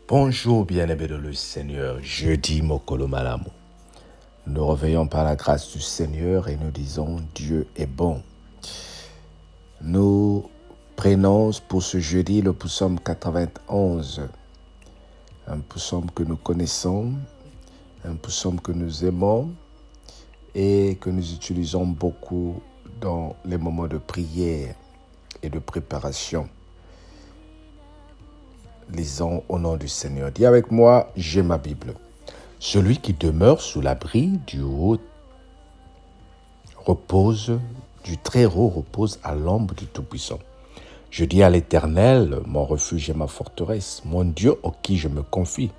Bonjour bien-aimés de le Seigneur, jeudi Mokolo Malamu. Nous nous réveillons par la grâce du Seigneur et nous disons Dieu est bon. Nous prenons pour ce jeudi le psaume 91, un psaume que nous connaissons, un psaume que nous aimons et que nous utilisons beaucoup dans les moments de prière et de préparation. Lisons au nom du Seigneur. Dis avec moi, j'ai ma Bible. Celui qui demeure sous l'abri du haut repose, du Très-Haut repose à l'ombre du Tout-Puissant. Je dis à l'Éternel, mon refuge et ma forteresse, mon Dieu en qui je me confie,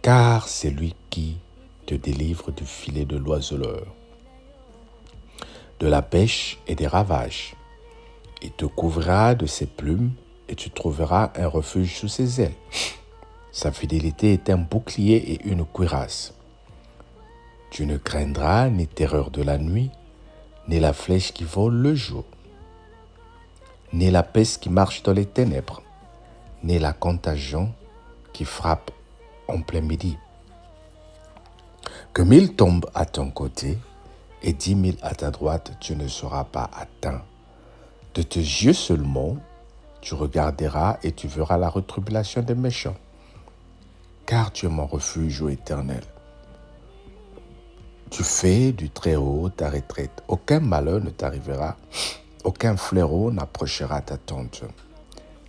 car c'est lui qui te délivre du filet de l'oiseleur, de la pêche et des ravages. Il te couvrira de ses plumes et tu trouveras un refuge sous ses ailes. Sa fidélité est un bouclier et une cuirasse. Tu ne craindras ni terreur de la nuit, ni la flèche qui vole le jour, ni la peste qui marche dans les ténèbres, ni la contagion qui frappe en plein midi. Que 1000 tombent à ton côté et 10 000 à ta droite, tu ne seras pas atteint. De tes yeux seulement, tu regarderas et tu verras la retribution des méchants. Car tu es mon refuge, ô Éternel. Tu fais du Très-Haut ta retraite. Aucun malheur ne t'arrivera, aucun fléau n'approchera ta tente.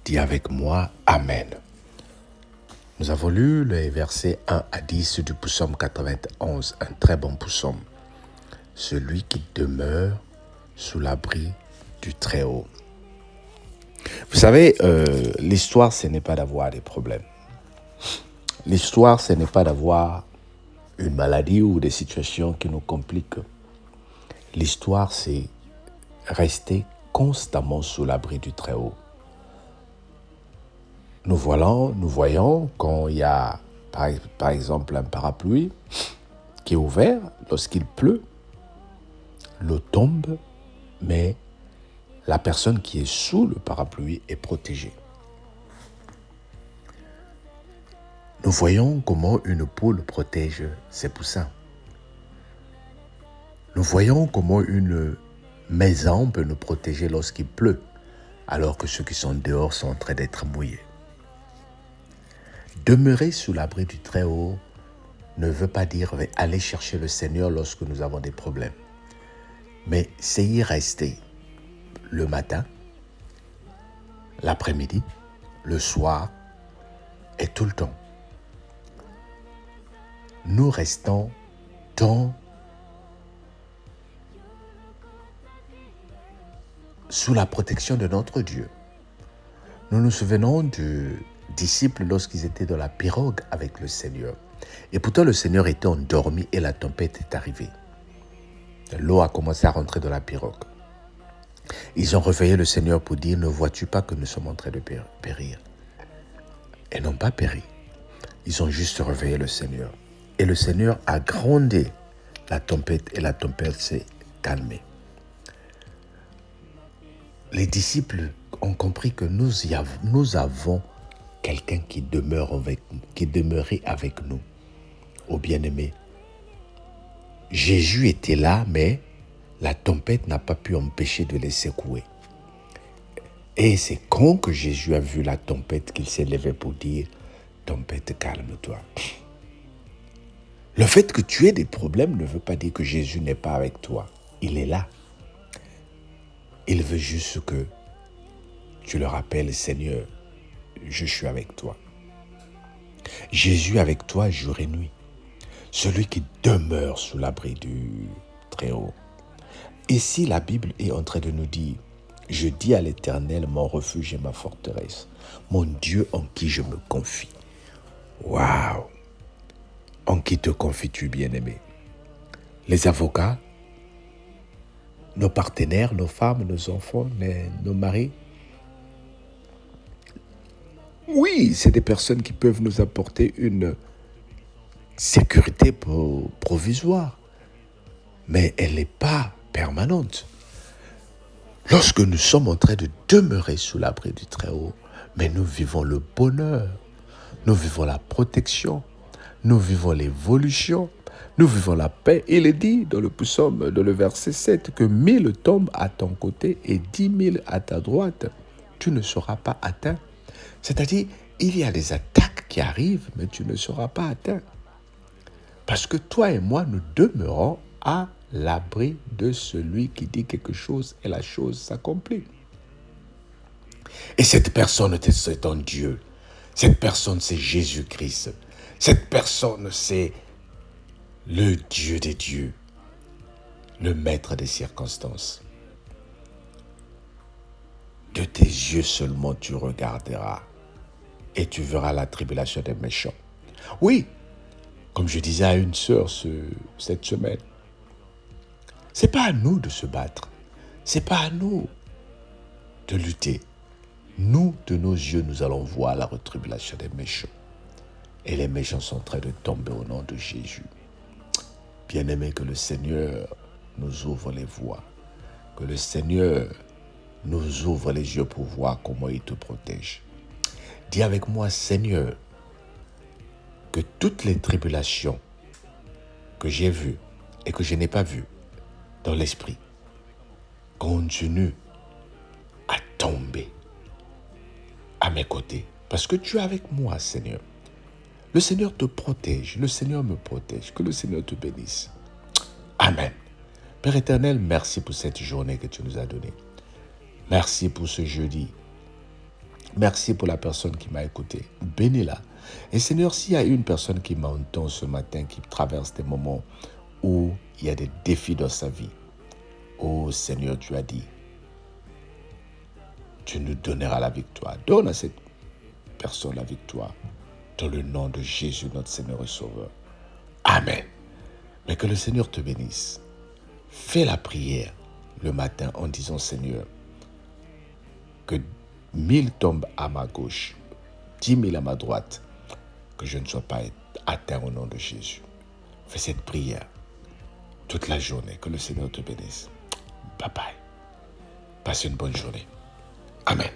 Dis avec moi, Amen. Nous avons lu les versets 1 à 10 du psaume 91, un très bon psaume. Celui qui demeure sous l'abri du Très-Haut. Vous savez, l'histoire, ce n'est pas d'avoir des problèmes. L'histoire, ce n'est pas d'avoir une maladie ou des situations qui nous compliquent. L'histoire, c'est rester constamment sous l'abri du Très-Haut. Nous voyons quand il y a, par exemple, un parapluie qui est ouvert, lorsqu'il pleut, l'eau tombe, mais la personne qui est sous le parapluie est protégée. Nous voyons comment une poule protège ses poussins. Nous voyons comment une maison peut nous protéger lorsqu'il pleut, alors que ceux qui sont dehors sont en train d'être mouillés. Demeurer sous l'abri du Très-Haut ne veut pas dire aller chercher le Seigneur lorsque nous avons des problèmes, mais c'est y rester le matin, l'après-midi, le soir et tout le temps. Nous restons sous la protection de notre Dieu. Nous nous souvenons du disciples lorsqu'ils étaient dans la pirogue avec le Seigneur. Et pourtant le Seigneur était endormi et la tempête est arrivée. L'eau a commencé à rentrer dans la pirogue. Ils ont réveillé le Seigneur pour dire, ne vois-tu pas que nous sommes en train de périr? Ils n'ont pas péri. Ils ont juste réveillé le Seigneur. Et le Seigneur a grondé la tempête et la tempête s'est calmée. Les disciples ont compris que nous avons quelqu'un qui demeurait avec nous. Ô bien-aimé, Jésus était là, mais la tempête n'a pas pu empêcher de les secouer. Et c'est quand que Jésus a vu la tempête qu'il s'est levé pour dire, tempête, calme-toi. Le fait que tu aies des problèmes ne veut pas dire que Jésus n'est pas avec toi. Il est là. Il veut juste que tu le rappelles, Seigneur, je suis avec toi. Jésus avec toi jour et nuit. Celui qui demeure sous l'abri du Très-Haut. Ici, la Bible est en train de nous dire, je dis à l'Éternel, mon refuge et ma forteresse, mon Dieu en qui je me confie. Waouh! En qui te confies-tu, bien-aimé? Les avocats, nos partenaires, nos femmes, nos enfants, nos maris. Oui, c'est des personnes qui peuvent nous apporter une sécurité provisoire, mais elle n'est pas permanente. Lorsque nous sommes en train de demeurer sous l'abri du Très-Haut, mais nous vivons le bonheur. Nous vivons la protection. Nous vivons l'évolution. Nous vivons la paix. Il est dit dans le psaume, dans le verset 7, que 1000 tombent à ton côté et 10 000 à ta droite. Tu ne seras pas atteint. C'est-à-dire, il y a des attaques qui arrivent, mais tu ne seras pas atteint. Parce que toi et moi, nous demeurons à l'abri de celui qui dit quelque chose et la chose s'accomplit. Et cette personne, c'est ton Dieu. Cette personne, c'est Jésus-Christ. Cette personne, c'est le Dieu des dieux, le maître des circonstances. De tes yeux seulement tu regarderas et tu verras la tribulation des méchants. Oui, comme je disais à une sœur cette semaine, c'est pas à nous de se battre, c'est pas à nous de lutter. Nous, de nos yeux, nous allons voir la tribulation des méchants. Et les méchants sont en train de tomber au nom de Jésus. Bien-aimé, que le Seigneur nous ouvre les voies, que le Seigneur nous ouvre les yeux pour voir comment il te protège. Dis avec moi, Seigneur, que toutes les tribulations que j'ai vues et que je n'ai pas vues dans l'esprit continuent à tomber à mes côtés. Parce que tu es avec moi, Seigneur. Le Seigneur te protège, le Seigneur me protège. Que le Seigneur te bénisse. Amen. Père éternel, merci pour cette journée que tu nous as donnée. Merci pour ce jeudi. Merci pour la personne qui m'a écouté. Bénis-la. Et Seigneur, s'il y a une personne qui m'entend ce matin, qui traverse des moments où il y a des défis dans sa vie, oh Seigneur, tu as dit, tu nous donneras la victoire. Donne à cette personne la victoire. Dans le nom de Jésus, notre Seigneur et Sauveur. Amen. Mais que le Seigneur te bénisse. Fais la prière le matin en disant, Seigneur, que 1000 tombent à ma gauche, 10 000 à ma droite, que je ne sois pas atteint au nom de Jésus. Fais cette prière toute la journée. Que le Seigneur te bénisse. Bye bye. Passe une bonne journée. Amen.